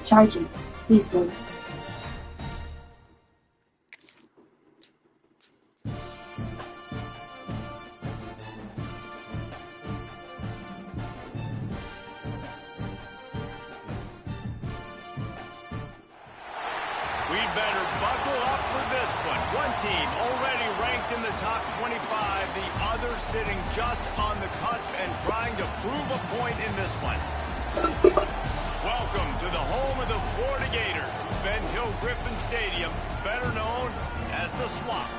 Charging. Please wait. We'd better buckle up for this one. One team already ranked in the top 25, the other sitting just on the cusp and trying to prove a point in this one. Welcome to the home of the Florida Gators, Ben Hill Griffin Stadium, better known as the Swamp.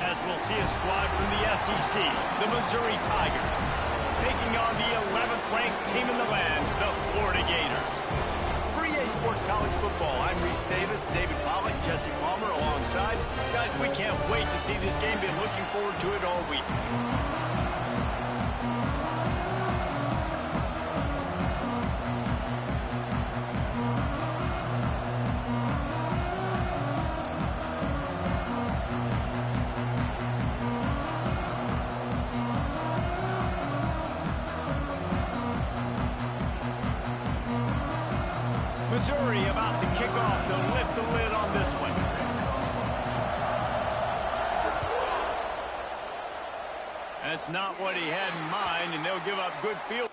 As we'll see a squad from the SEC, the Missouri Tigers, taking on the 11th ranked team in the land, the Florida Gators. Sports College Football. I'm Reese Davis, David Pollock, Jesse Palmer alongside. Guys, we can't wait to see this game. Been looking forward to it all week. Missouri about to kick off to lift the lid on this one. That's not what he had in mind, and they'll give up good field.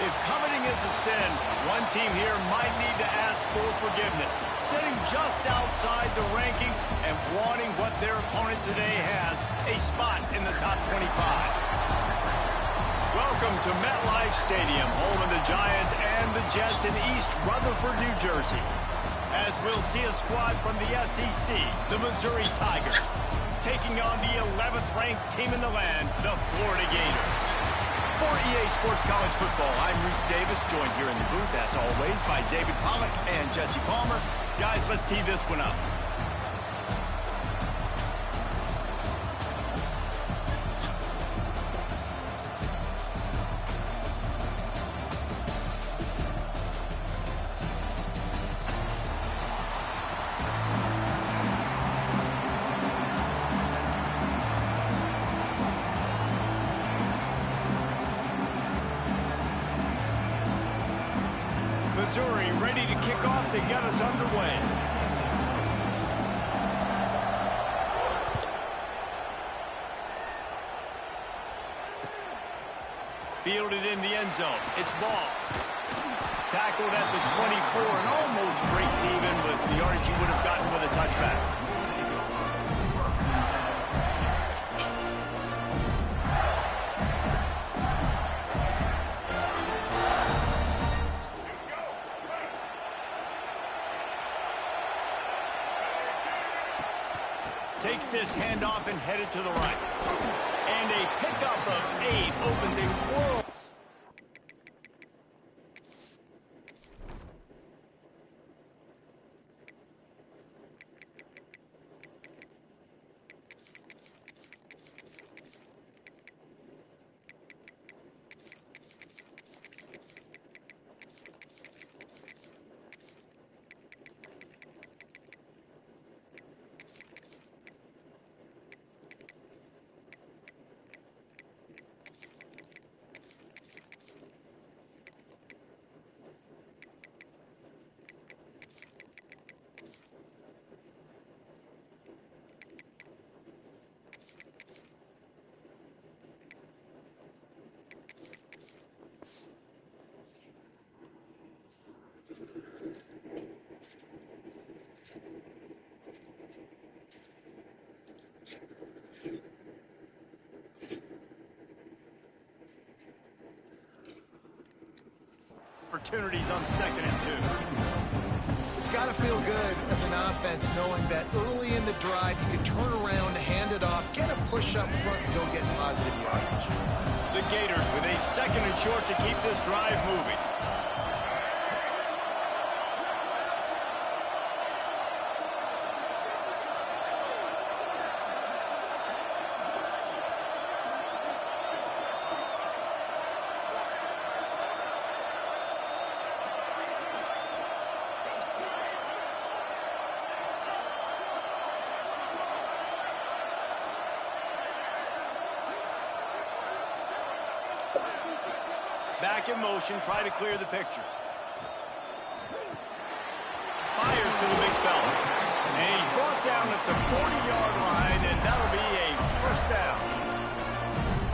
If coveting is a sin, one team here might need to ask for forgiveness. Sitting just outside the rankings and wanting what their opponent today has, a spot in the top 25. Welcome to MetLife Stadium, home of the Giants and the Jets in East Rutherford, New Jersey. As we'll see a squad from the SEC, the Missouri Tigers, taking on the 11th ranked team in the land, the Florida Gators. For EA Sports College Football, I'm Reese Davis, joined here in the booth, as always, by David Pollock and Jesse Palmer. Guys, let's tee this one up. Missouri ready to kick off to get us underway. Fielded in the end zone. It's ball. Tackled at the 24 and almost breaks even with the yardage he would have gotten with a touchback. Takes this handoff and headed to the right. And a pickup of 8 opens a world. Opportunities on 2nd and 2. It's got to feel good as an offense knowing that early in the drive you can turn around, hand it off, get a push up front, and go get positive yardage. The Gators with a 2nd and short to keep this drive moving. Back in motion, try to clear the picture. Fires to the big fella. And he's brought down at the 40-yard line, and that'll be a first down.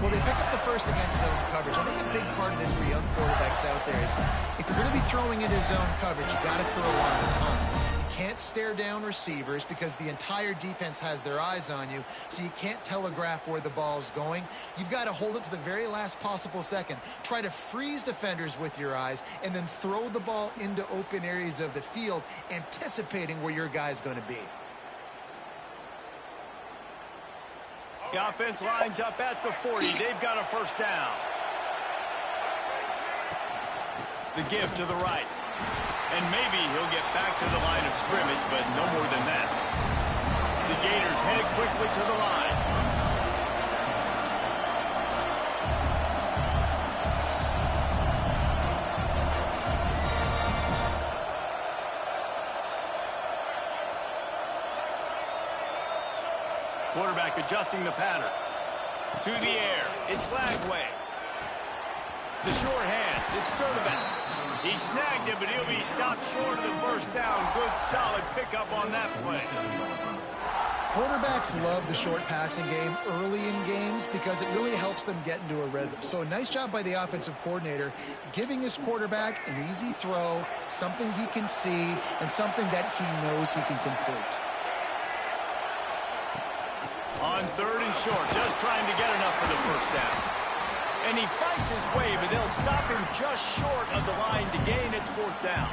Well, they pick up the first against zone coverage. I think a big part of this for young quarterbacks out there is if you're going to be throwing into zone coverage, you got to throw on time. You can't stare down receivers because the entire defense has their eyes on you, so you can't telegraph where the ball's going. You've got to hold it to the very last possible second. Try to freeze defenders with your eyes and then throw the ball into open areas of the field, anticipating where your guy's going to be. The offense lines up at the 40. They've got a first down. The give to the right. And maybe he'll get back to the line of scrimmage, but no more than that. The Gators head quickly to the line. Quarterback adjusting the pattern. To the air. It's Lagway. The short hands. It's Sturdivant. He snagged it, but he'll be stopped short of the first down. Good, solid pickup on that play. Quarterbacks love the short passing game early in games because it really helps them get into a rhythm. So nice job by the offensive coordinator giving his quarterback an easy throw, something he can see, and something that he knows he can complete. On 3rd and short, just trying to get enough for the first down. And he fights his way, but they'll stop him just short of the line to gain its 4th down.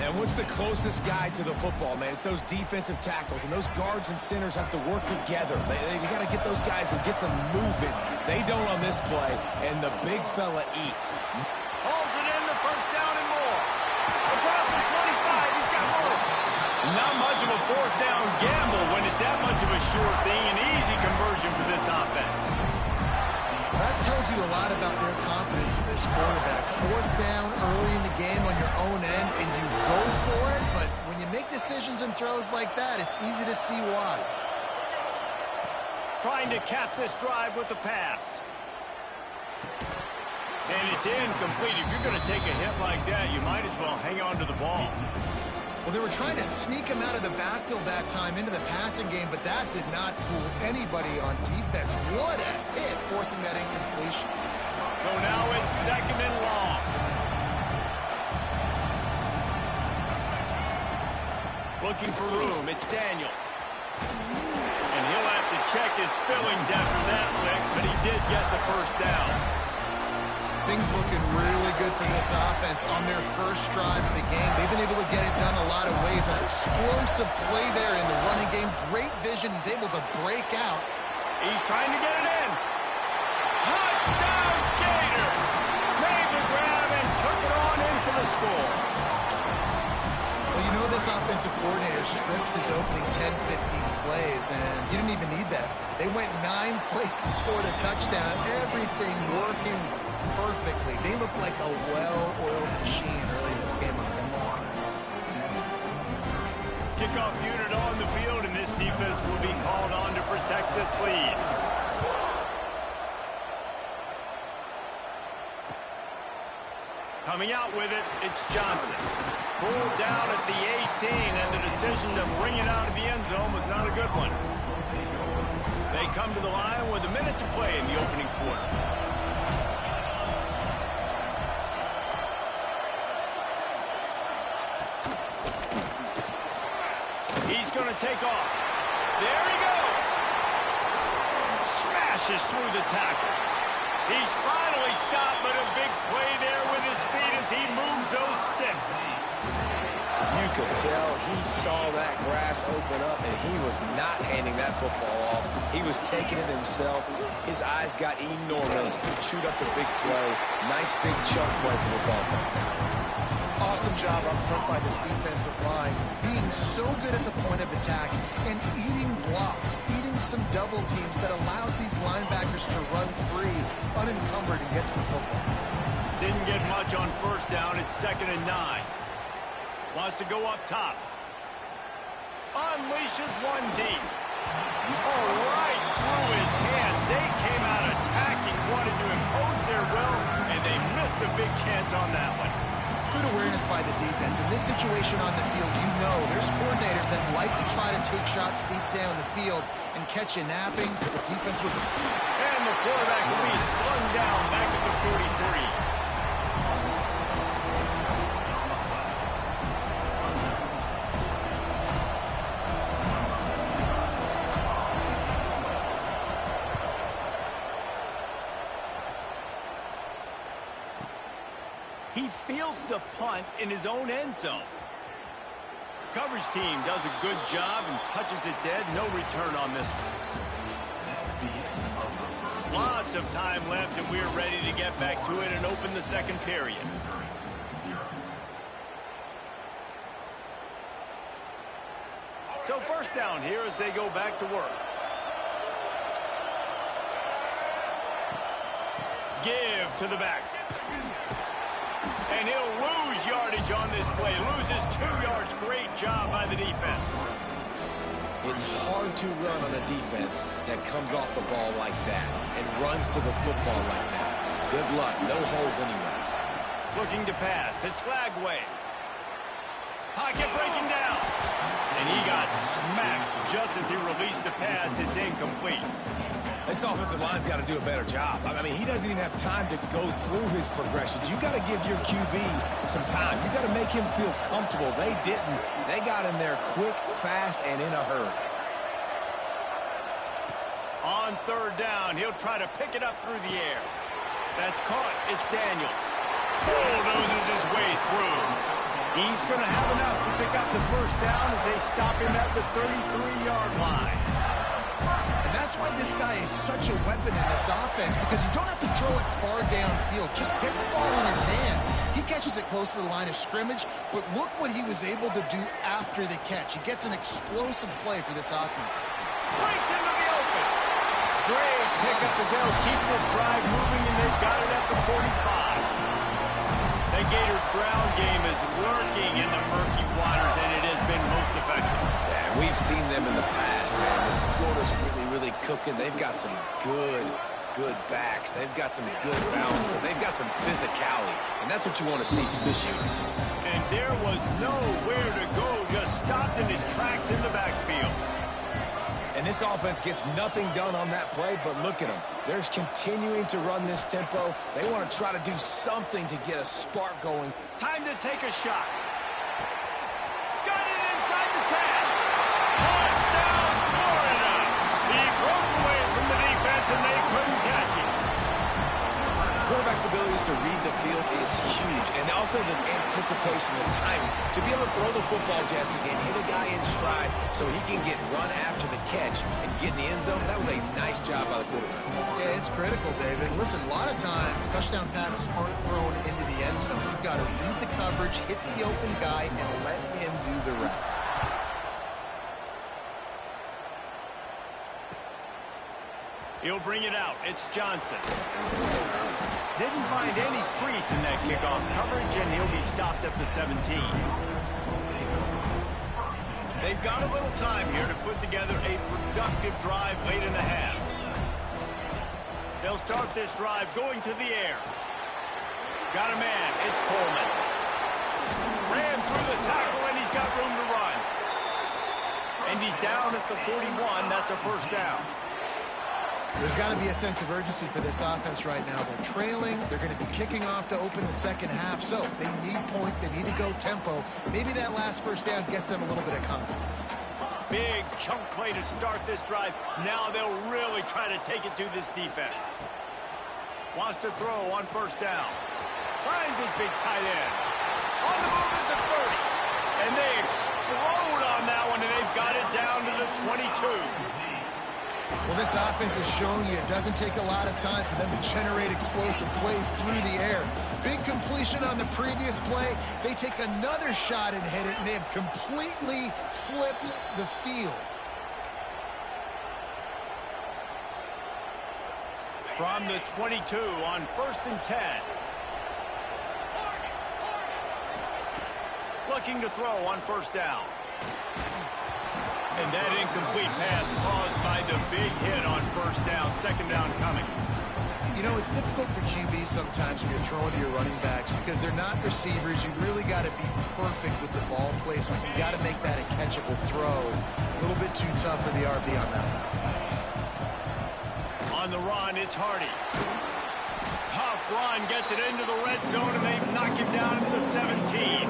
And what's the closest guy to the football, man? It's those defensive tackles, and those guards and centers have to work together. They got to get those guys and get some movement. They don't on this play, and the big fella eats. Holds it in, the first down and more. Across the 25, he's got more. Not much of a 4th down gamble when it's that much of a sure thing, an easy conversion for this offense. That tells you a lot about their confidence in this quarterback. 4th down early in the game on your own end, and you go for it, but when you make decisions and throws like that, it's easy to see why. Trying to cap this drive with a pass. And it's incomplete. If you're going to take a hit like that, you might as well hang on to the ball. Well, they were trying to sneak him out of the backfield that time into the passing game, but that did not fool anybody on defense. What a hit, forcing that incompletion. So now it's 2nd and long. Looking for room, it's Daniels. And he'll have to check his fillings after that lick, but he did get the first down. Things looking really good for this offense on their first drive of the game. They've been able to get it done a lot of ways. An explosive play there in the running game. Great vision. He's able to break out. He's trying to get it in. Touchdown, Gator! Made the grab and took it on in for the score. Well, you know this offensive coordinator scripts his opening 10, 15 plays, and he didn't even need that. They went 9 plays and scored a touchdown. Everything working perfectly. They look like a well-oiled machine early in this game offensively. Kickoff unit on the field, and this defense will be called on to protect this lead. Coming out with it, it's Johnson. Pulled down at the 18, and the decision to bring it out of the end zone was not a good one. They come to the line with a minute to play in the opening quarter. to take off. There he goes. Smashes through the tackle. He's finally stopped, but a big play there with his speed as he moves those sticks. You could tell he saw that grass open up, and he was not handing that football off. He was taking it himself. His eyes got enormous. Chewed up the big play. Nice big chunk play for this offense. Awesome job up front by this defensive line, being so good at the point of attack and eating blocks, eating some double teams that allows these linebackers to run free, unencumbered, and get to the football. Didn't get much on first down. It's 2nd and 9. Wants to go up top. Unleashes one deep. Oh, right through his hand. They came out attacking, wanted to impose their will, and they missed a big chance on that one. Good awareness by the defense. In this situation on the field, you know there's coordinators that like to try to take shots deep down the field and catch you napping. The defense was... And the quarterback will be slung down back at the 43. He fields the punt in his own end zone. Coverage team does a good job and touches it dead. No return on this one. Lots of time left, and we're ready to get back to it and open the second period. So first down here as they go back to work. Give to the back. And he'll lose yardage on this play. Loses 2 yards. Great job by the defense. It's hard to run on a defense that comes off the ball like that and runs to the football like that. Good luck. No holes anywhere. Looking to pass. It's Lagway. Pocket breaking down. And he got smacked just as he released the pass. It's incomplete. This offensive line's got to do a better job. I mean, he doesn't even have time to go through his progressions. You got to give your QB some time. You got to make him feel comfortable. They didn't. They got in there quick, fast, and in a hurry. On third down, he'll try to pick it up through the air. That's caught. It's Daniels. Bulldozes his way through. He's going to have enough to pick up the first down as they stop him at the 33-yard line. That's why this guy is such a weapon in this offense, because you don't have to throw it far downfield. Just get the ball in his hands. He catches it close to the line of scrimmage, but look what he was able to do after the catch. He gets an explosive play for this offense. Breaks into the open. Great pickup as they'll keep this drive moving, and they've got it at the 45. The Gator ground game is lurking in the murky waters, and it has been most effective. Yeah, we've seen them in the past, man. When Florida's really cooking, they've got some good backs. They've got some good balance, but they've got some physicality, and that's what you want to see from this unit. And there was nowhere to go, just stopped in his tracks in the backfield. And this offense gets nothing done on that play, but look at them. They're continuing to run this tempo. They want to try to do something to get a spark going. Time to take a shot. Got it inside the 10. Touchdown, Florida. He broke away from the defense, and they couldn't catch him. Quarterback's abilities to read the field is huge, and also the anticipation, the timing. To be able to throw the football, Jesse, and hit a guy in stride so he can get run after the catch and get in the end zone, that was a nice job by the quarterback. Yeah, it's critical, David. Listen, a lot of times, touchdown passes aren't thrown into the end zone. You've got to read the coverage, hit the open guy, and let him do the rest. He'll bring it out. It's Johnson. Didn't find any crease in that kickoff coverage, and he'll be stopped at the 17. They've got a little time here to put together a productive drive late in the half. They'll start this drive going to the air. Got a man. It's Coleman. Ran through the tackle, and he's got room to run. And he's down at the 41. That's a first down. There's got to be a sense of urgency for this offense right now. They're trailing. They're going to be kicking off to open the second half. So they need points. They need to go tempo. Maybe that last first down gets them a little bit of confidence. big chunk play to start this drive. Now they'll really try to take it to this defense. Wants to throw on first down. Finds his big tight end. On the move at the 30. And they explode on that one, and they've got it down to the 22. Well, this offense has shown you it doesn't take a lot of time for them to generate explosive plays through the air. Big completion on the previous play. They take another shot and hit it, and they have completely flipped the field. From the 22 on 1st and 10. Looking to throw on first down. And that incomplete pass caused by the big hit on first down. Second down coming. You know, it's difficult for QBs sometimes when you're throwing to your running backs because they're not receivers. You really got to be perfect with the ball placement. You got to make that a catchable throw. A little bit too tough for the RB on that one. On the run, it's Hardy. Tough run, gets it into the red zone, and they knock him down into the 17.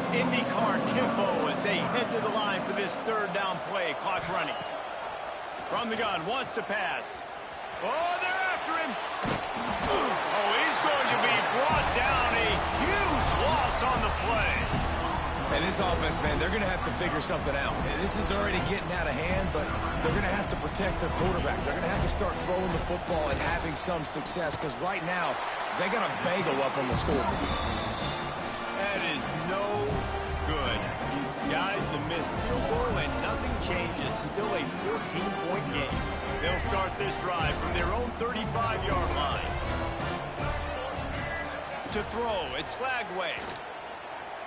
IndyCar tempo as they head to the line for this third down play. Clock running. From the gun, wants to pass. Oh, they're after him. Oh, he's going to be brought down. A huge loss on the play. And this offense, man, they're going to have to figure something out. This is already getting out of hand, but they're going to have to protect their quarterback. They're going to have to start throwing the football and having some success because right now they got a bagel up on the scoreboard. That is no good. Guys, a missed field goal and nothing changes. Still a 14-point game. They'll start this drive from their own 35-yard line. To throw, it's Flagway.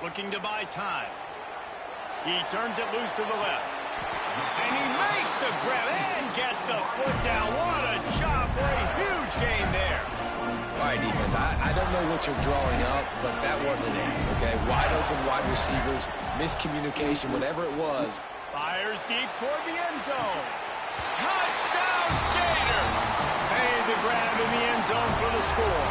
Looking to buy time. He turns it loose to the left. And he makes the grab and gets the foot down. What a job for a huge gain there. All right, defense, I don't know what you're drawing up, but that wasn't it, okay? Wide open wide receivers, miscommunication, whatever it was. Fires deep toward the end zone. Touchdown, Gator! Made the grab in the end zone for the score.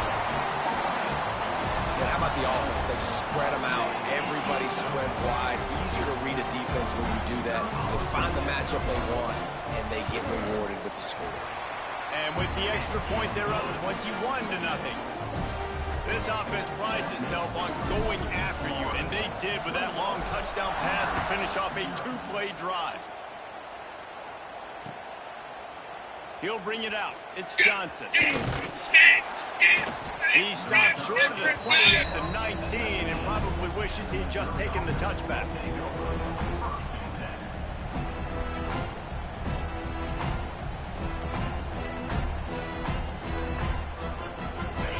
And how about the offense? They spread them out. Everybody spread wide. Easier to read a defense when you do that. They find the matchup they want, and they get rewarded with the score. And with the extra point, they're up 21-0. This offense prides itself on going after you, and they did with that long touchdown pass to finish off a two-play drive. He'll bring it out. It's Johnson. He stopped short of the 20 at the 19 and probably wishes he'd just taken the touchback.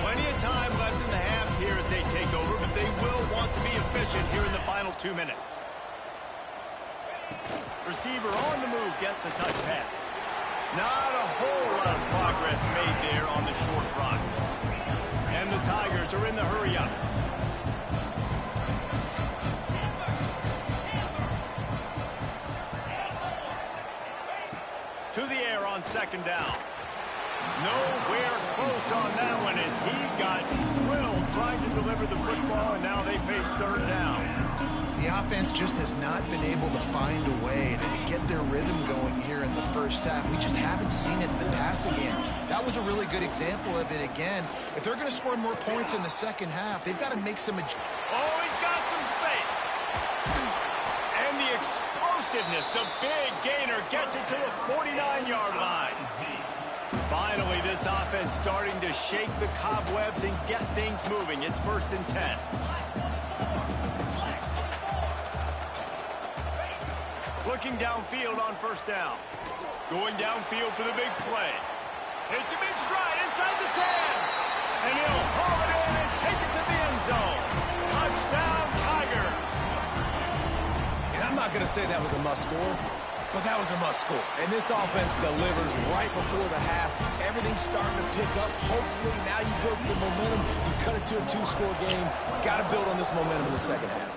Plenty of time left in the half here as they take over, but they will want to be efficient here in the final 2 minutes. Receiver on the move gets the touch pass. Not a whole lot of progress made there on the short run. And the Tigers are in the hurry-up. To the air on second down. Nowhere close on that one as he got drilled trying to deliver the football, and now they face third down. The offense just has not been able to find a way to get their rhythm going here in the first half. We just haven't seen it in the passing game. That was a really good example of it again. If they're going to score more points in the second half, they've got to make some adjustments. Oh, he's got some space. And the explosiveness, the big gainer gets it to the 49-yard line. Finally, this offense starting to shake the cobwebs and get things moving. It's 1st and 10. Looking downfield on first down. Going downfield for the big play. Hits him in stride inside the 10. And he'll haul it in and take it to the end zone. Touchdown, Tiger. And I'm not going to say that was a must score, but that was a must score. And this offense delivers right before the half. Everything's starting to pick up. Hopefully now you build some momentum. You cut it to a 2-score game. Got to build on this momentum in the second half.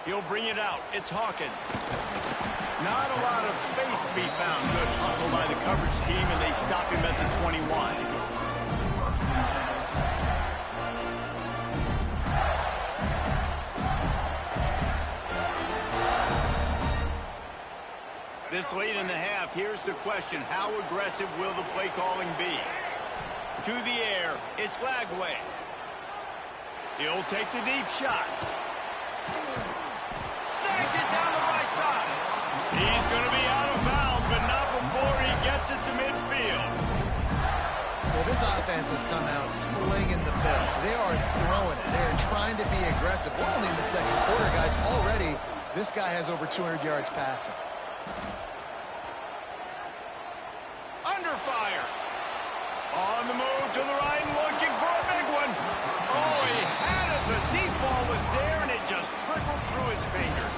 He'll bring it out. It's Hawkins. Not a lot of space to be found. Good hustle by the coverage team, and they stop him at the 21. This late in the half, here's the question. How aggressive will the play calling be? To the air, it's Lagway. He'll take the deep shot. Snags it down the right side. He's going to be out of bounds, but not before he gets it to midfield. Well, this offense has come out slinging the pill. They are throwing it. They're trying to be aggressive. We're only in the second quarter, guys. Already, this guy has over 200 yards passing. Under fire. On the move to the right and looking for a big one. Oh, he had it. The deep ball was there, and it just trickled through his fingers.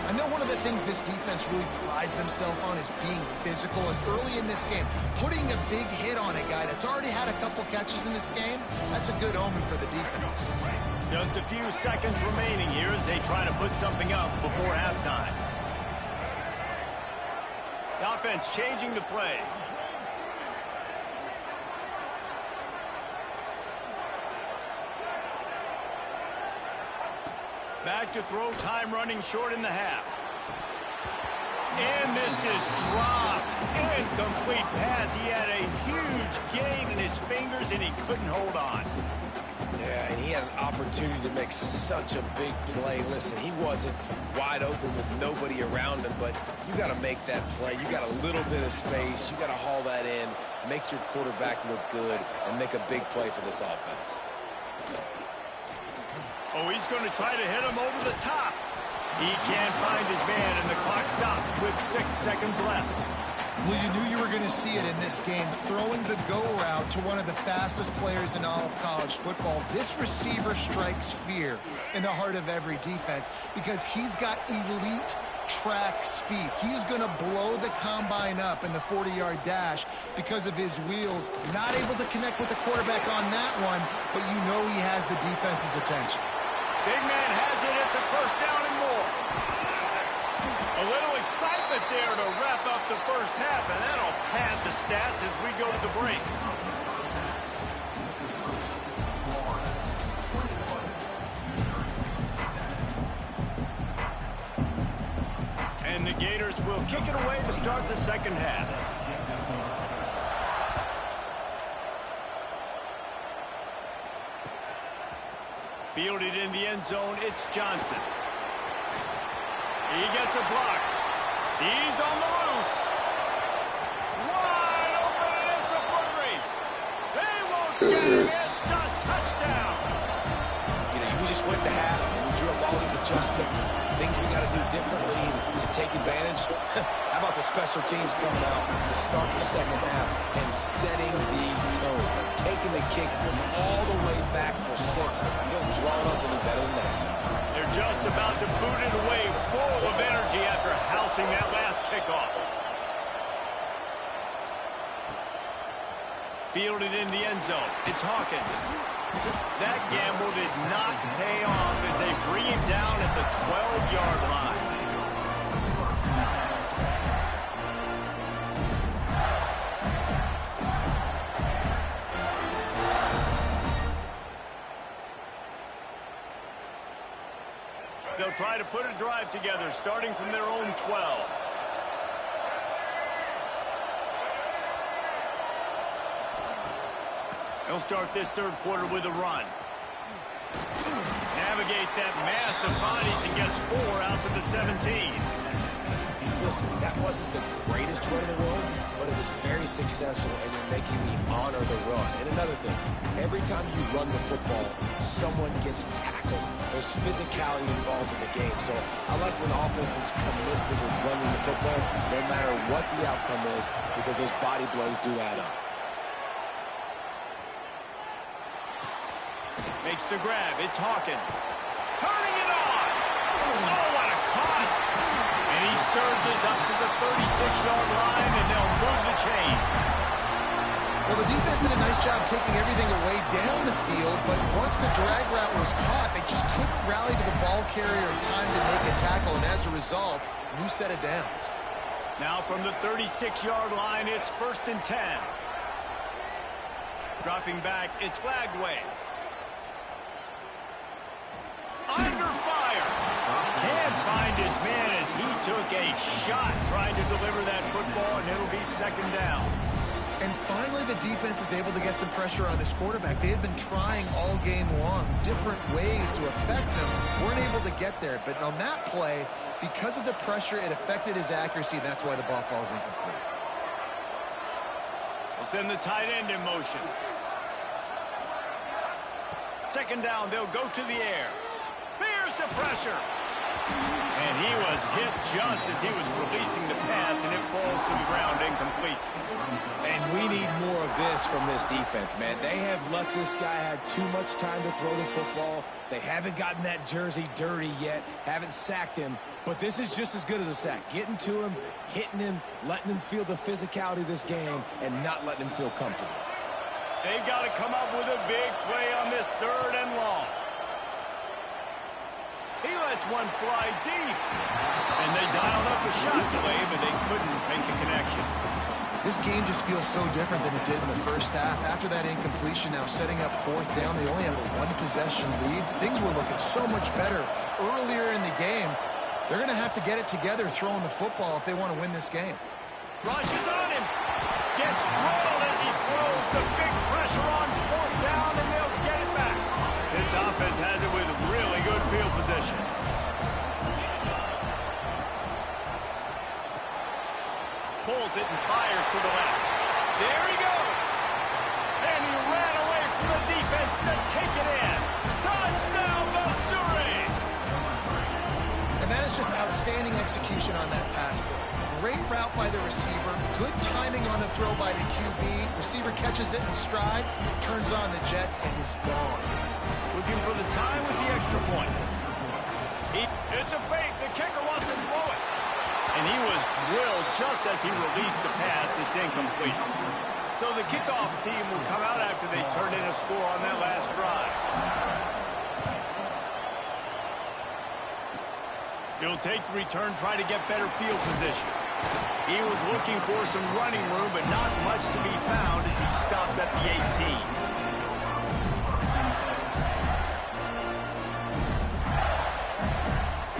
I know one of the things this defense really prides themselves on is being physical, and early in this game, putting a big hit on a guy that's already had a couple catches in this game, that's a good omen for the defense. Just a few seconds remaining here as they try to put something up before halftime. The offense changing the play. Back to throw, time running short in the half. And this is dropped. Incomplete pass. He had a huge gain in his fingers, and he couldn't hold on. Yeah, and he had an opportunity to make such a big play. Listen, he wasn't wide open with nobody around him, but you got to make that play. You got a little bit of space. You got to haul that in, make your quarterback look good, and make a big play for this offense. Oh, he's going to try to hit him over the top. He can't find his man, and the clock stops with 6 seconds left. Well, you knew you were going to see it in this game. Throwing the go route to one of the fastest players in all of college football. This receiver strikes fear in the heart of every defense because he's got elite track speed. He's going to blow the combine up in the 40-yard dash because of his wheels. Not able to connect with the quarterback on that one, but you know he has the defense's attention. Big man has it. It's a first down and more. A little excitement there to wrap up the first half, and that'll pad the stats as we go to the break. And the Gators will kick it away to start the second half. Fielded in the end zone, it's Johnson. He gets a block. He's on the loose. Wide open, and it's a foot race. They won't get him. It's a touchdown. You know, we just went to half, and we drew up all these adjustments, things we got to do differently to take advantage. How about the special teams coming out to start the second half and setting the tone, taking the kick all the way back for 6. You don't draw it up any better than that. They're just about to boot it away, full of energy after housing that last kickoff. Fielded in the end zone. It's Hawkins. That gamble did not pay off as they bring him down at the 12-yard line. They'll try to put a drive together, starting from their own 12. They'll start this third quarter with a run. Navigates that mass of bodies and gets 4 out to the 17. Listen, that wasn't the greatest run in the world, but it was very successful, and you're making me honor the run. And another thing, every time you run the football, someone gets tackled. There's physicality involved in the game. So I like when offenses commit to the running the football, no matter what the outcome is, because those body blows do add up. Makes the grab. It's Hawkins. Turning it on. Oh, what a cut. And he surges up to the 36-yard line, and they'll move the chain. Well, the defense did a nice job taking everything away down the field, but once the drag route was caught, they just couldn't rally to the ball carrier in time to make a tackle, and as a result, new set of downs. Now from the 36-yard line, it's 1st and 10. Dropping back, it's Lagway. Under fire. Can't find his man as he took a shot trying to deliver that football, and it'll be second down. And finally, the defense is able to get some pressure on this quarterback. They had been trying all game long, different ways to affect him. Weren't able to get there. But on that play, because of the pressure, it affected his accuracy, and that's why the ball falls incomplete. We'll send the tight end in motion. Second down, they'll go to the air. Here's the pressure. And he was hit just as he was releasing the pass, and it falls to the ground incomplete. And we need more of this from this defense, man. They have let this guy have too much time to throw the football. They haven't gotten that jersey dirty yet, haven't sacked him. But this is just as good as a sack. Getting to him, hitting him, letting him feel the physicality of this game, and not letting him feel comfortable. They've got to come up with a big play on this third and long. He lets one fly deep. And they dialed up a shot delay, but they couldn't make the connection. This game just feels so different than it did in the first half. After that incompletion, now setting up fourth down, they only have a one-possession lead. Things were looking so much better earlier in the game. They're going to have to get it together throwing the football if they want to win this game. Rushes on him. Gets drilled as he throws. The big pressure on fourth down, and they'll get it back. This offense has it with really good field position. Pulls it and fires to the left. There he goes. And he ran away from the defense to take it in. Touchdown, Missouri! And that is just outstanding execution on that pass play. Great route by the receiver. Good timing on the throw by the QB. Receiver catches it in stride, turns on the jets, and is gone. Looking for the time with the extra point. It's a fake. The kicker wants to throw it. And he was drilled just as he released the pass. It's incomplete. So the kickoff team will come out after they turn in a score on that last drive. He'll take the return, try to get better field position. He was looking for some running room, but not much to be found as he stopped at the 18.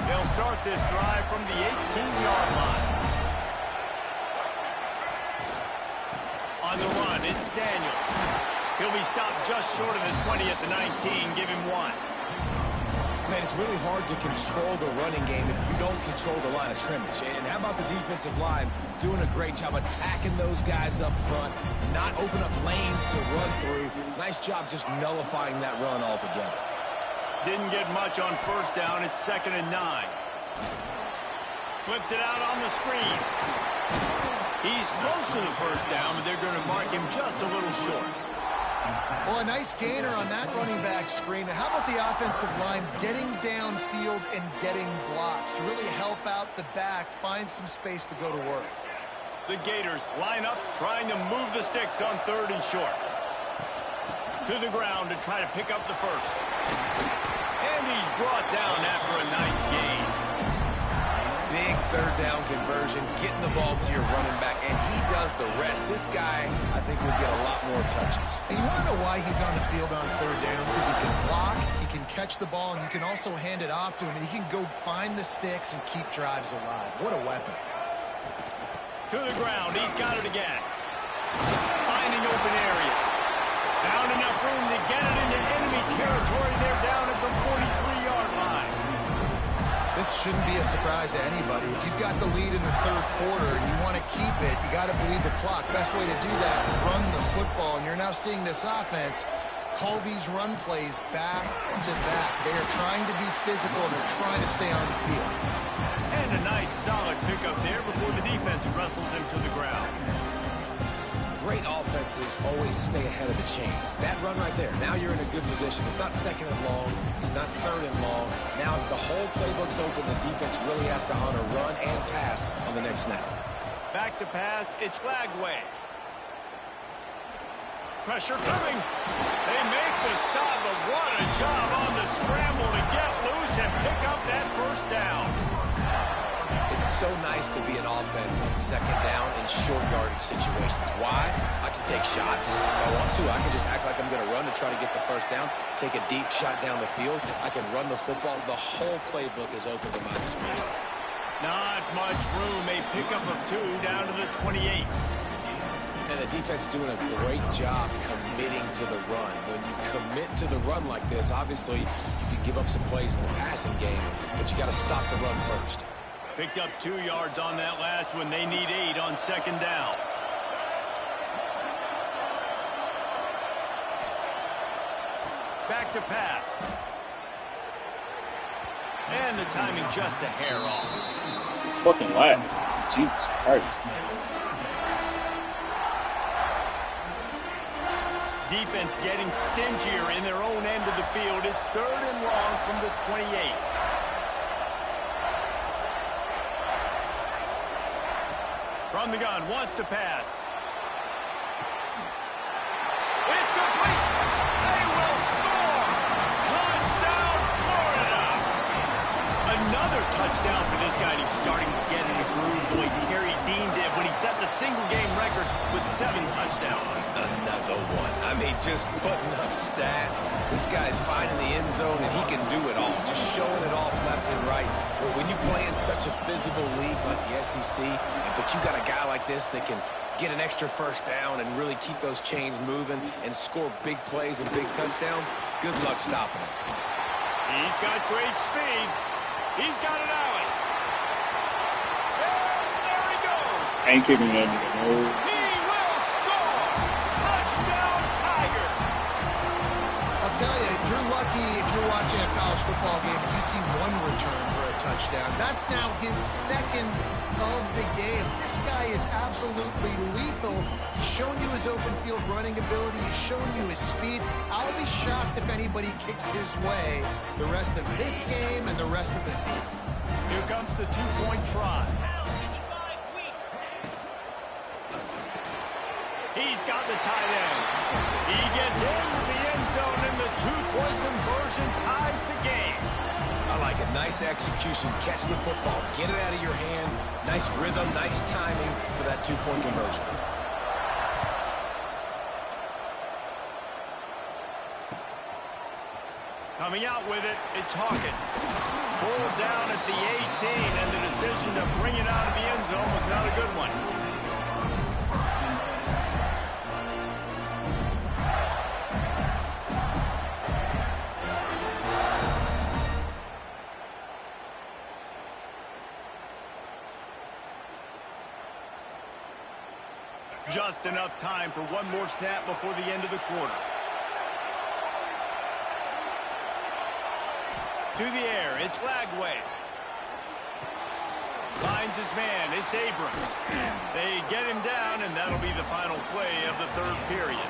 They'll start this drive from the 18-yard line. On the run, it's Daniels. He'll be stopped just short of the 20 at the 19. Give him one. Man, it's really hard to control the running game if you don't control the line of scrimmage. And how about the defensive line doing a great job attacking those guys up front, not open up lanes to run through. Nice job just nullifying that run altogether. Didn't get much on first down. It's 2nd and 9. Flips it out on the screen. He's close to the first down, but they're going to mark him just a little short. Well, a nice gainer on that running back screen. Now, how about the offensive line getting downfield and getting blocks to really help out the back, find some space to go to work? The Gators line up, trying to move the sticks on 3rd and short. To the ground to try to pick up the first. And he's brought down after a nice gain. Big 3rd down conversion, getting the ball to your running back, and he does the rest. This guy, I think, will get a lot more touches. And you want to know why he's on the field on 3rd down? Because he can block, he can catch the ball, and you can also hand it off to him, and he can go find the sticks and keep drives alive. What a weapon. To the ground, he's got it again. Finding open areas. Found enough room to get it into enemy territory. They're down at the 43-yard line. This shouldn't be a surprise to anybody. If you've got the lead in the 3rd quarter and you want to keep it, you got to bleed the clock. Best way to do that, run the football. And you're now seeing this offense call these run plays back to back. They are trying to be physical, and they're trying to stay on the field. And a nice solid pickup there before the defense wrestles him to the ground. Great offenses always stay ahead of the chains. That run right there, now you're in a good position. It's not 2nd and long. It's not 3rd and long. Now as the whole playbook's open, the defense really has to honor run and pass on the next snap. Back to pass, it's Flagway. Pressure coming. They make the stop, but what a job on the scramble to get loose and pick up that first down. It's so nice to be an offense on 2nd down in short yardage situations. Why? I can take shots. If I want to, I can just act like I'm going to run to try to get the first down, take a deep shot down the field. I can run the football. The whole playbook is open to my display. Not much room. A pickup of 2 down to the 28. And the defense doing a great job committing to the run. When you commit to the run like this, obviously you can give up some plays in the passing game, but you got to stop the run first. Picked up 2 yards on that last one. They need 8 on 2nd down. Back to pass. And the timing just a hair off. Fucking lag. Jesus Christ. Defense getting stingier in their own end of the field. It's 3rd and long from the 28. From the gun, wants to pass. It's complete. They will score. Touchdown, Florida. Another touchdown for this guy. He's starting to get in the groove the way Terry Dean did when he set the single-game record with 7 touchdowns. Another one. I mean, just putting up stats. This guy's finding the end zone, and he can do it all. Just showing it off left and right. But when you play in such a physical league like the SEC, but you got a guy like this that can get an extra first down and really keep those chains moving and score big plays and big touchdowns, good luck stopping him. He's got great speed. He's got an alley. And there he goes. Ain't kicking that nigga, no. He will score. Touchdown, Tigers. I'll tell you, you're lucky if you're watching a college football game and you see one return for a touchdown. That's now his 2nd of the game. This guy is absolutely lethal. He's showing you his open field running ability. He's showing you his speed. I'll be shocked if anybody kicks his way the rest of this game and the rest of the season. Here comes the 2-point try. He's got the tight end. He gets into the end zone, and the 2-point conversion ties the game. I like it. Nice execution. Catch the football. Get it out of your hand. Nice rhythm, nice timing for that 2-point conversion. Coming out with it, it's Hawkins. Pulled down at the 18, and the decision to bring it out of the end zone was not a good one. Just enough time for one more snap before the end of the quarter. To the air, it's Lagway. Finds his man, it's Abrams. They get him down, and that'll be the final play of the 3rd period.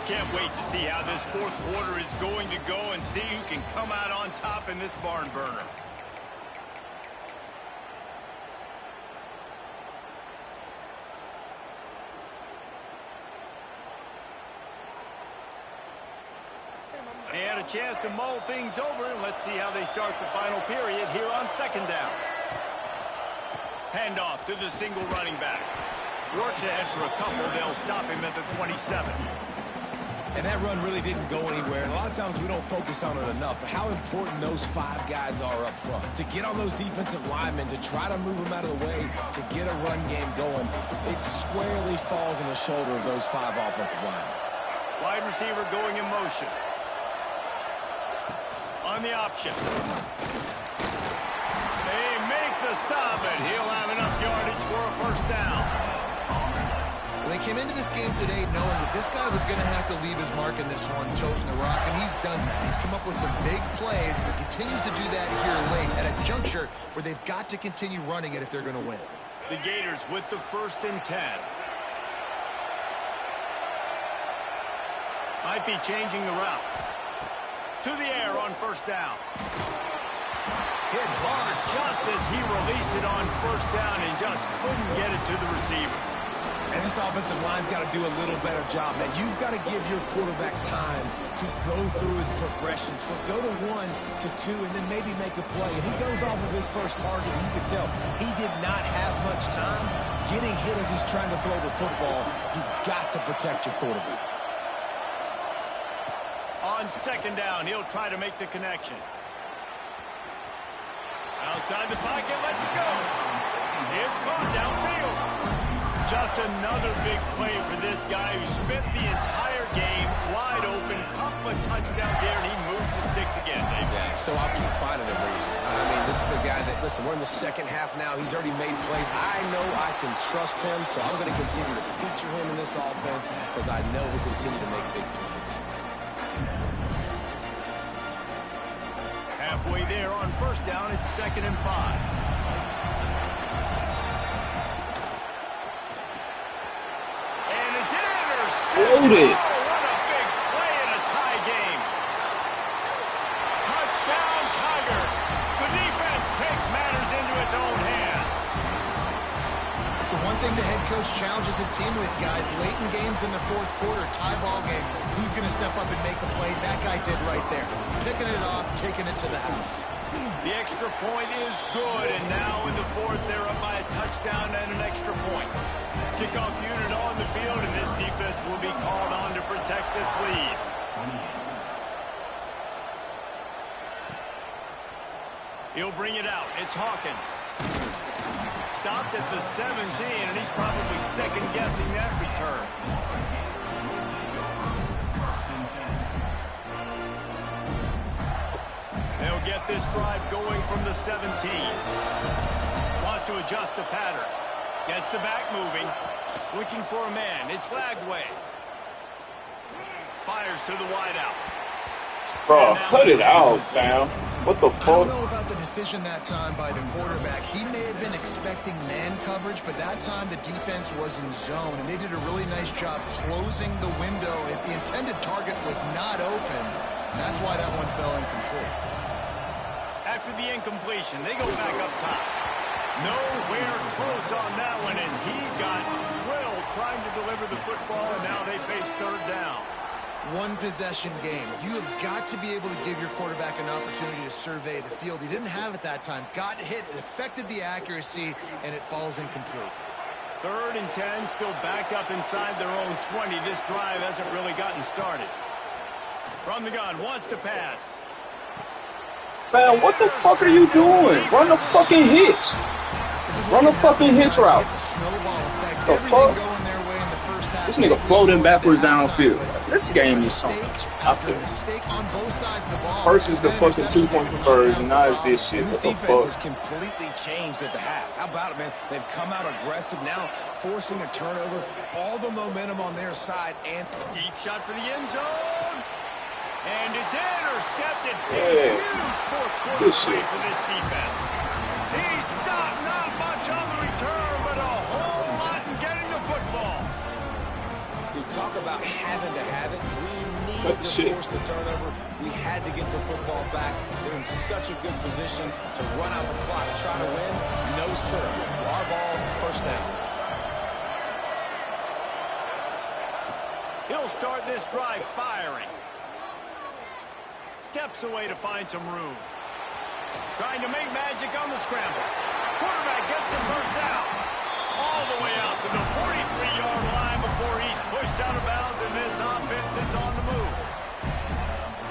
Can't wait to see how this 4th quarter is going to go and see who can come out on top in this barn burner. They had a chance to mull things over, and let's see how they start the final period here on 2nd down. Handoff to the single running back. Works ahead for a couple. They'll stop him at the 27. And that run really didn't go anywhere. And a lot of times we don't focus on it enough. But how important those 5 guys are up front. To get on those defensive linemen, to try to move them out of the way, to get a run game going, it squarely falls on the shoulder of those 5 offensive linemen. Wide receiver going in motion. On the option. They make the stop, and he'll have enough yardage for a first down. Well, they came into this game today knowing that this guy was going to have to leave his mark in this one, toting the rock, and he's done that. He's come up with some big plays, and he continues to do that here late at a juncture where they've got to continue running it if they're going to win. The Gators with the 1st and 10. Might be changing the route. To the air on 1st down. Hit hard just as he released it on 1st down and just couldn't get it to the receiver. And this offensive line's got to do a little better job, man. You've got to give your quarterback time to go through his progressions. Go to 1 to 2 and then maybe make a play. And he goes off of his first target, and you can tell he did not have much time getting hit as he's trying to throw the football. You've got to protect your quarterback. On 2nd down, he'll try to make the connection. Outside the pocket, lets it go. It's caught downfield. Just another big play for this guy who spent the entire game wide open, couple of touchdowns there, and he moves the sticks again, Dave. Yeah, so I'll keep finding him, Reese. I mean, this is a guy that, listen, we're in the second half now. He's already made plays. I know I can trust him, so I'm going to continue to feature him in this offense because I know he'll continue to make big plays. Halfway there on first down, it's 2nd and 5. Loaded. Oh, what a big play in a tie game. Touchdown, Tiger. The defense takes matters into its own hands. It's the one thing the head coach challenges his team with, guys. Late in games in the fourth quarter, tie ball game. Who's going to step up and make a play? That guy did right there. Picking it off, taking it to the house. The extra point is good, and now in the fourth, they're up by a touchdown and an extra point. Kickoff unit on the field, and this defense will be called on to protect this lead. He'll bring it out. It's Hawkins. Stopped at the 17, and he's probably second-guessing that return. They'll get this drive going from the 17. Wants to adjust the pattern. Gets the back moving. Looking for a man. It's Lagway. Fires to the wideout. Bro, cut it out, fam. What the I fuck? don't know about the decision that time by the quarterback. He may have been expecting man coverage, but that time the defense was in zone, and they did a really nice job closing the window. The intended target was not open. That's why that one fell incomplete. After the incompletion, they go back up top. Nowhere close on that one as he got drilled trying to deliver the football, and now they face third down. One possession game. You have got to be able to give your quarterback an opportunity to survey the field. He didn't have it that time. Got hit, it affected the accuracy, and it falls incomplete. 3rd and 10, still back up inside their own 20. This drive hasn't really gotten started. From the gun, wants to pass. Fam, what the fuck are you doing? Run the fucking hitch. Run the fucking hitch route. The fuck? This nigga floating backwards downfield. This game is something out there. First is the fucking 2-point conversion, now it's this shit. What the This defense has fuck? completely changed at the half. How about it, man? They've come out aggressive now, forcing a turnover, all the momentum on their side, and Deep shot for the end zone. And it's intercepted. A Yeah. huge fourth quarter Good play shit. for this defense. He stopped not much on the return, but a whole lot in getting the football. you talk about having to have it. We needed Good to shit. force the turnover. We had to get the football back. They're in such a good position to run out the clock, try to win. No, sir. Our ball, first down. He'll start this drive firing. Steps away to find some room. Trying to make magic on the scramble. Quarterback gets the first down. All the way out to the 43-yard line before he's pushed out of bounds, and this offense is on the move.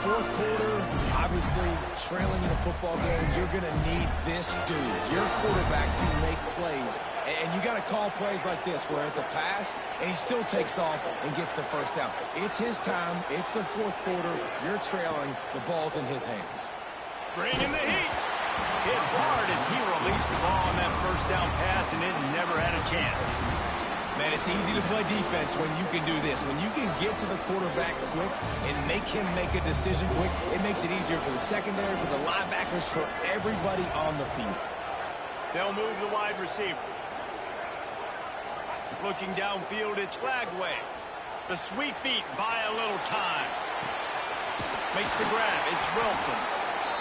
Fourth quarter, obviously trailing in a football game, you're going to need this dude, your quarterback, to make plays. And you got to call plays like this where it's a pass and he still takes off and gets the first down. It's his time. It's the fourth quarter. You're trailing. The ball's in his hands. Bringing the heat. Hit hard as he released the ball on that first down pass, and it never had a chance. Man, it's easy to play defense when you can do this. When you can get to the quarterback quick and make him make a decision quick, it makes it easier for the secondary, for the linebackers, for everybody on the field. They'll move the wide receiver. Looking downfield, it's Lagway. The sweet feet buy a little time. Makes the grab. It's Wilson.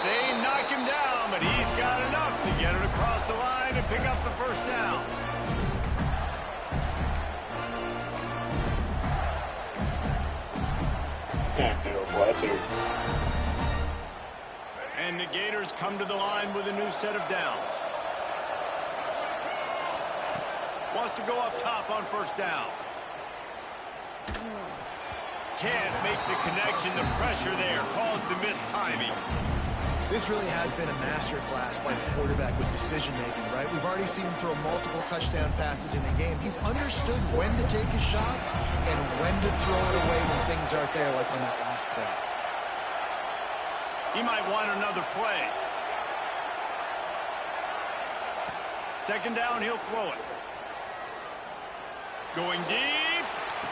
They knock him down, but he's got enough to get it across the line and pick up the first down. And the Gators come to the line with a new set of downs. Wants to go up top on first down. Can't make the connection. The pressure there caused the missed timing. This really has been a masterclass by the quarterback with decision-making, right? We've already seen him throw multiple touchdown passes in the game. He's understood when to take his shots and when to throw it away when things aren't there, like on that last play. He might want another play. Second down, he'll throw it. Going deep.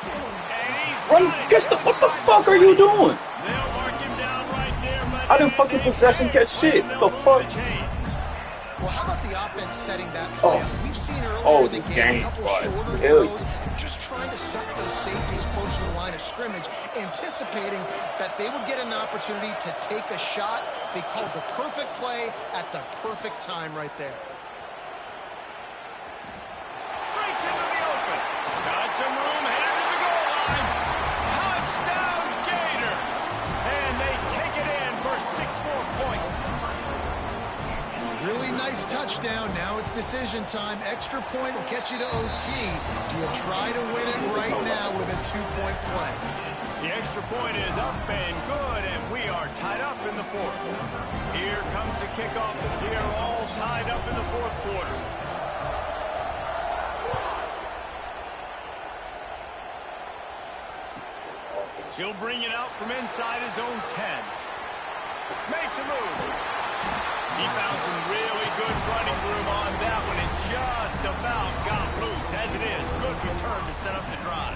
And he's got it. What the fuck are you doing? They'll mark him down right there, but I didn't fucking possess him catch shit. The fuck? Well, how about the offense setting that play up? We've seen earlier in the this game game, a couple it's shorter really throws, just trying to suck those safeties closer to the line of scrimmage, anticipating that they would get an opportunity to take a shot. They called the perfect play at the perfect time right there. Breaks into the open. Got some room, headed to the goal line. Touchdown, Gator. And they take it in for 6 more points. Really nice touchdown. Now it's decision time. Extra point will get you to OT. Do you try to win it right now with a 2-point play? The extra point is up and good, and we are tied up in the 4th. Here comes the kickoff as we are all tied up in the 4th quarter. She'll bring it out from inside his own 10. Makes a move. He found some really good running room on that one and just about got loose. As it is, good return to set up the drive.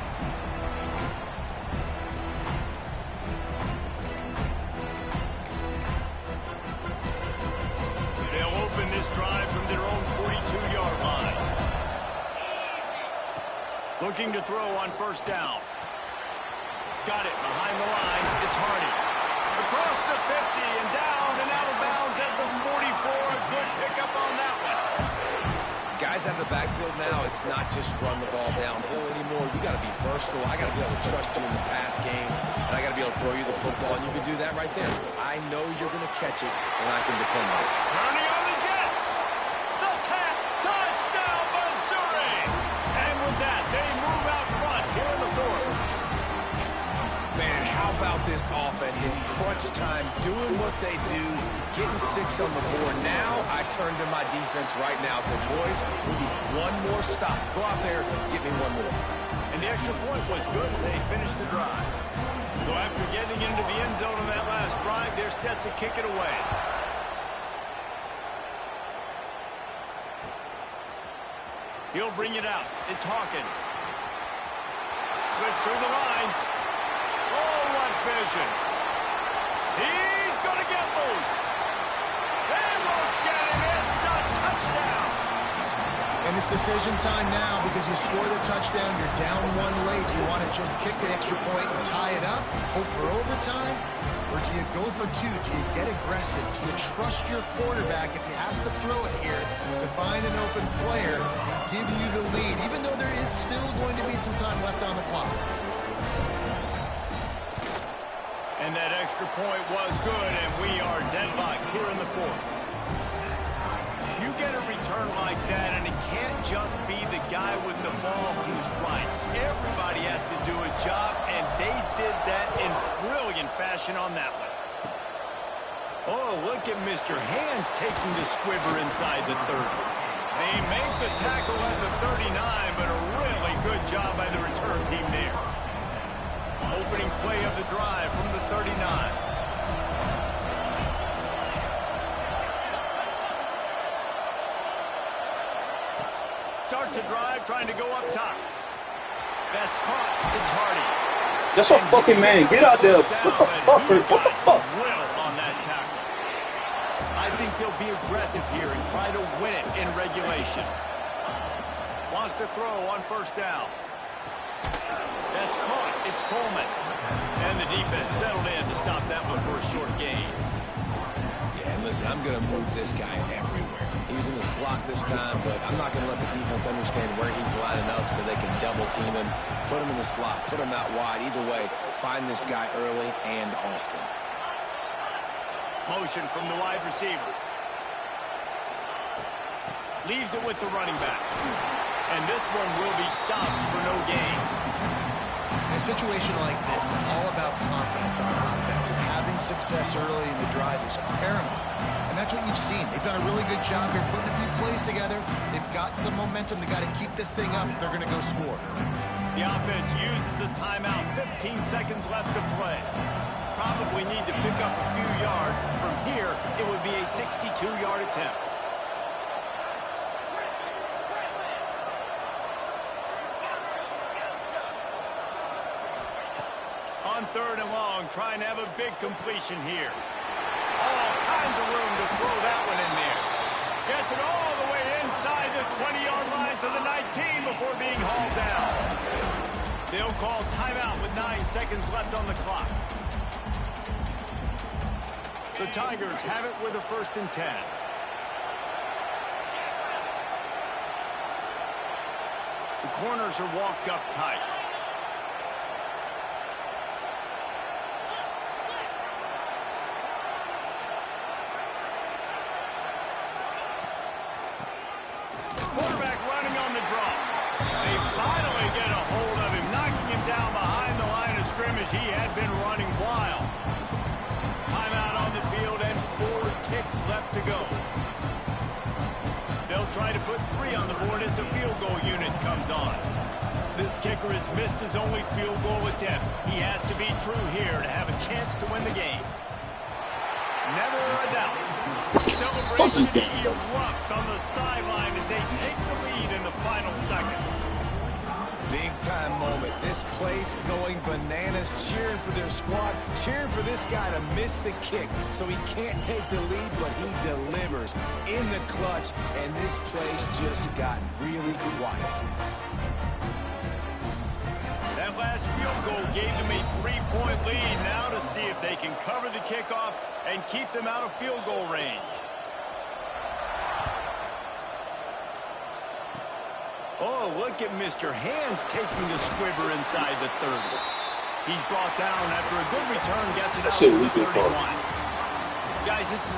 They'll open this drive from their own 42-yard line. Looking to throw on first down. Got it behind the line. It's Hardy. Across the 50 and down and out of bounds at the 44. A good pickup on that one. Guys out of the backfield now, it's not just run the ball downhill anymore. You got to be versatile. I got to be able to trust you in the pass game, and I got to be able to throw you the football, and you can do that right there. I know you're going to catch it, and I can depend on it. Turning on the Jets. The tap. Touchdown, Missouri. And with that, they move out front here in the 4th. Man, how about this offense in crunch time, doing what they do, getting 6 on the board. Now I turn to my defense right now and say, boys, we need one more stop. Go out there, get me one more. And the extra point was good as they finished the drive. So after getting into the end zone on that last drive, they're set to kick it away. He'll bring it out. It's Hawkins. Slips through the line. Oh, what vision. He's going to get loose. They won't get him. It's a touchdown. And it's decision time now because you score the touchdown, you're down 1 late. Do you want to just kick the extra point and tie it up, hope for overtime? Or do you go for 2? Do you get aggressive? Do you trust your quarterback if he has to throw it here to find an open player and give you the lead, even though there is still going to be some time left on the clock? And that extra point was good, and we are deadlocked here in the 4th. You get a return like that, and it can't just be the guy with the ball who's right. Everybody has to do a job, and they did that in brilliant fashion on that one. Oh, look at Mr. Hands taking the squibber inside the 30. They make the tackle at the 39, but a really good job by the return team there. Opening play of the drive from the 39. Starts a drive trying to go up top. That's caught. It's Hardy. That's a fucking man. Get out there. What the fuck? What the fuck? Drilled on that tackle. I think they'll be aggressive here and try to win it in regulation. Wants to throw on first down. That's caught. It's Coleman. And the defense settled in to stop that one for a short gain. Yeah, and listen, I'm going to move this guy everywhere. He's in the slot this time, but I'm not going to let the defense understand where he's lining up so they can double team him, put him in the slot, put him out wide. Either way, find this guy early and often. Motion from the wide receiver. Leaves it with the running back. And this one will be stopped for no gain. In a situation like this, it's all about confidence on offense, and having success early in the drive is paramount. And that's what you've seen. They've done a really good job here putting a few plays together. They've got some momentum. They've got to keep this thing up if they're going to go score. The offense uses a timeout. 15 seconds left to play. Probably need to pick up a few yards. From here, it would be a 62-yard attempt. On 3rd and long, trying to have a big completion here. All kinds of room to throw that one in there. Gets it all the way inside the 20-yard line to the 19 before being hauled down. They'll call timeout with 9 seconds left on the clock. The Tigers have it with a 1st and 10. The corners are walked up tight. Quarterback running on the draw. They finally get a hold of him, knocking him down behind the line of scrimmage. He had been running wild. Timeout on the field and 4 ticks left to go. They'll try to put 3 on the board as the field goal unit comes on. This kicker has missed his only field goal attempt. He has to be true here to have a chance to win the game. Never a doubt. Celebration erupts on the sideline as they take the lead in the final seconds. Big-time moment. This place going bananas, cheering for their squad, cheering for this guy to miss the kick so he can't take the lead, but he delivers in the clutch, and this place just got really quiet. That last field goal gave them a 3-point lead. Now to see if they can cover the kickoff and keep them out of field goal range. Oh, look at Mr. Hands taking the squibber inside the 30. He's brought down after a good return, gets it out to the 31. Guys, this is